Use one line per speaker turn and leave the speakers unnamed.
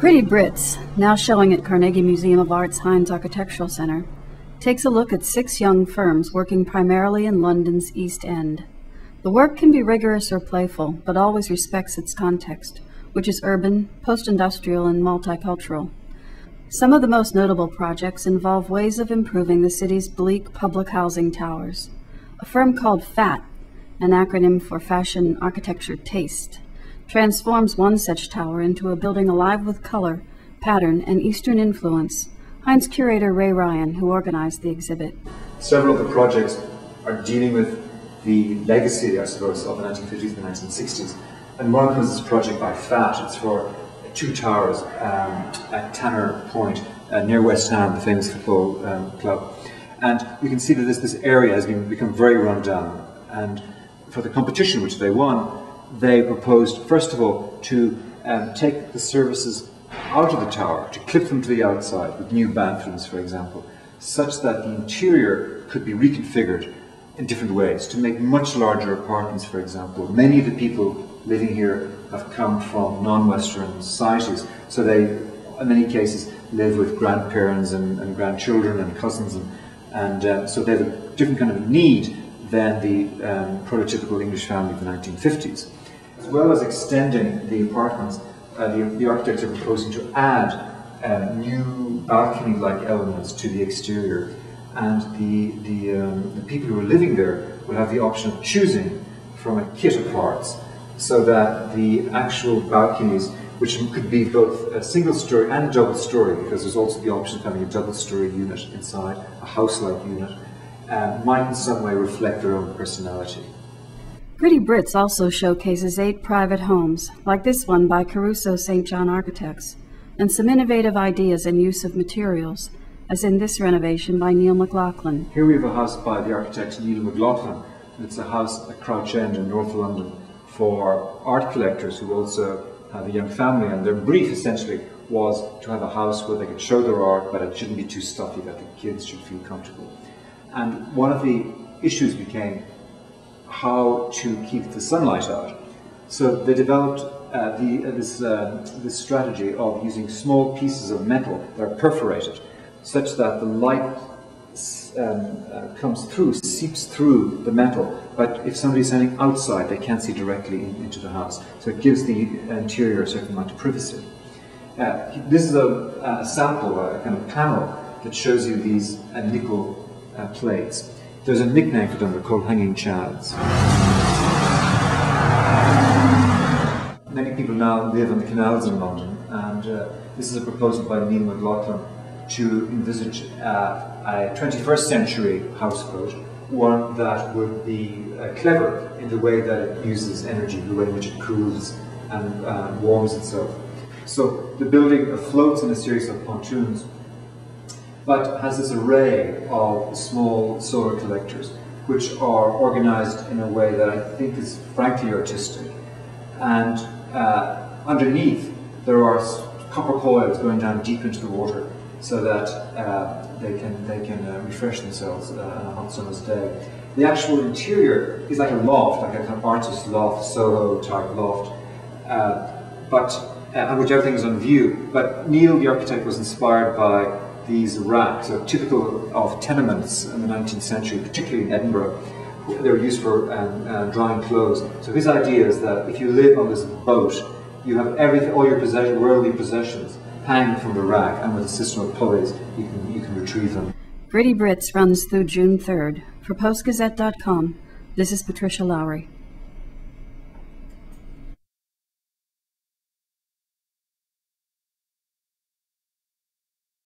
Pretty Brits, now showing at Carnegie Museum of Art's Hines Architectural Centre, takes a look at 6 young firms working primarily in London's East End. The work can be rigorous or playful, but always respects its context, which is urban, post-industrial, and multicultural. Some of the most notable projects involve ways of improving the city's bleak public housing towers. A firm called FAT, an acronym for Fashion Architecture Taste, transforms one such tower into a building alive with color, pattern, and Eastern influence. Hines curator Ray Ryan, who organized the exhibit.
Several of the projects are dealing with the legacy, I suppose, of the 1950s and 1960s. And one of them is this project by FAT. It's for 2 towers at Tanner Point, near West Ham, the famous football club. And you can see that this area has become very run down. And for the competition which they won, they proposed, first of all, to take the services out of the tower, to clip them to the outside with new bathrooms, for example, such that the interior could be reconfigured in different ways, to make much larger apartments, for example. Many of the people living here have come from non-Western societies, so they, in many cases, live with grandparents and grandchildren and cousins, and so they have a different kind of need than the prototypical English family of the 1950s. As well as extending the apartments, the architects are proposing to add new balcony-like elements to the exterior, and the people who are living there will have the option of choosing from a kit of parts, so that the actual balconies, which could be both a single story and a double story, because there's also the option of having a double story unit inside, a house-like unit, might in some way reflect their own personality.
Pretty Brits also showcases 8 private homes, like this one by Caruso St. John Architects, and some innovative ideas and use of materials, as in this renovation by Neil McLaughlin.
Here we have a house by the architect Neil McLaughlin. It's a house at Crouch End in North London for art collectors who also have a young family, and their brief essentially was to have a house where they could show their art, but it shouldn't be too stuffy, that the kids should feel comfortable. And one of the issues became how to keep the sunlight out. So they developed this strategy of using small pieces of metal that are perforated, such that the light comes through, seeps through the metal, but if somebody's standing outside, they can't see directly into the house. So it gives the interior a certain amount of privacy. This is a sample, a kind of panel that shows you these nickel plates. There's a nickname for them, they're called hanging chads. Many people now live on the canals in London, and this is a proposal by Neil McLaughlin to envisage a 21st century houseboat, one that would be clever in the way that it uses energy, the way in which it cools and warms itself. So the building floats in a series of pontoons, but has this array of small solar collectors, which are organized in a way that I think is frankly artistic. And underneath, there are copper coils going down deep into the water, so that they can refresh themselves on a hot summer's day. The actual interior is like a loft, like a kind of artist loft, Soho type loft, on which everything is on view. But Neil, the architect, was inspired by these racks, typical of tenements in the 19th century, particularly in Edinburgh. They were used for drying clothes. So his idea is that if you live on this boat, you have everything, all your worldly possessions, hanging from the rack, and with a system of pulleys, you can retrieve them.
Pretty Brits runs through June 3rd. For PostGazette.com, this is Patricia Lowry.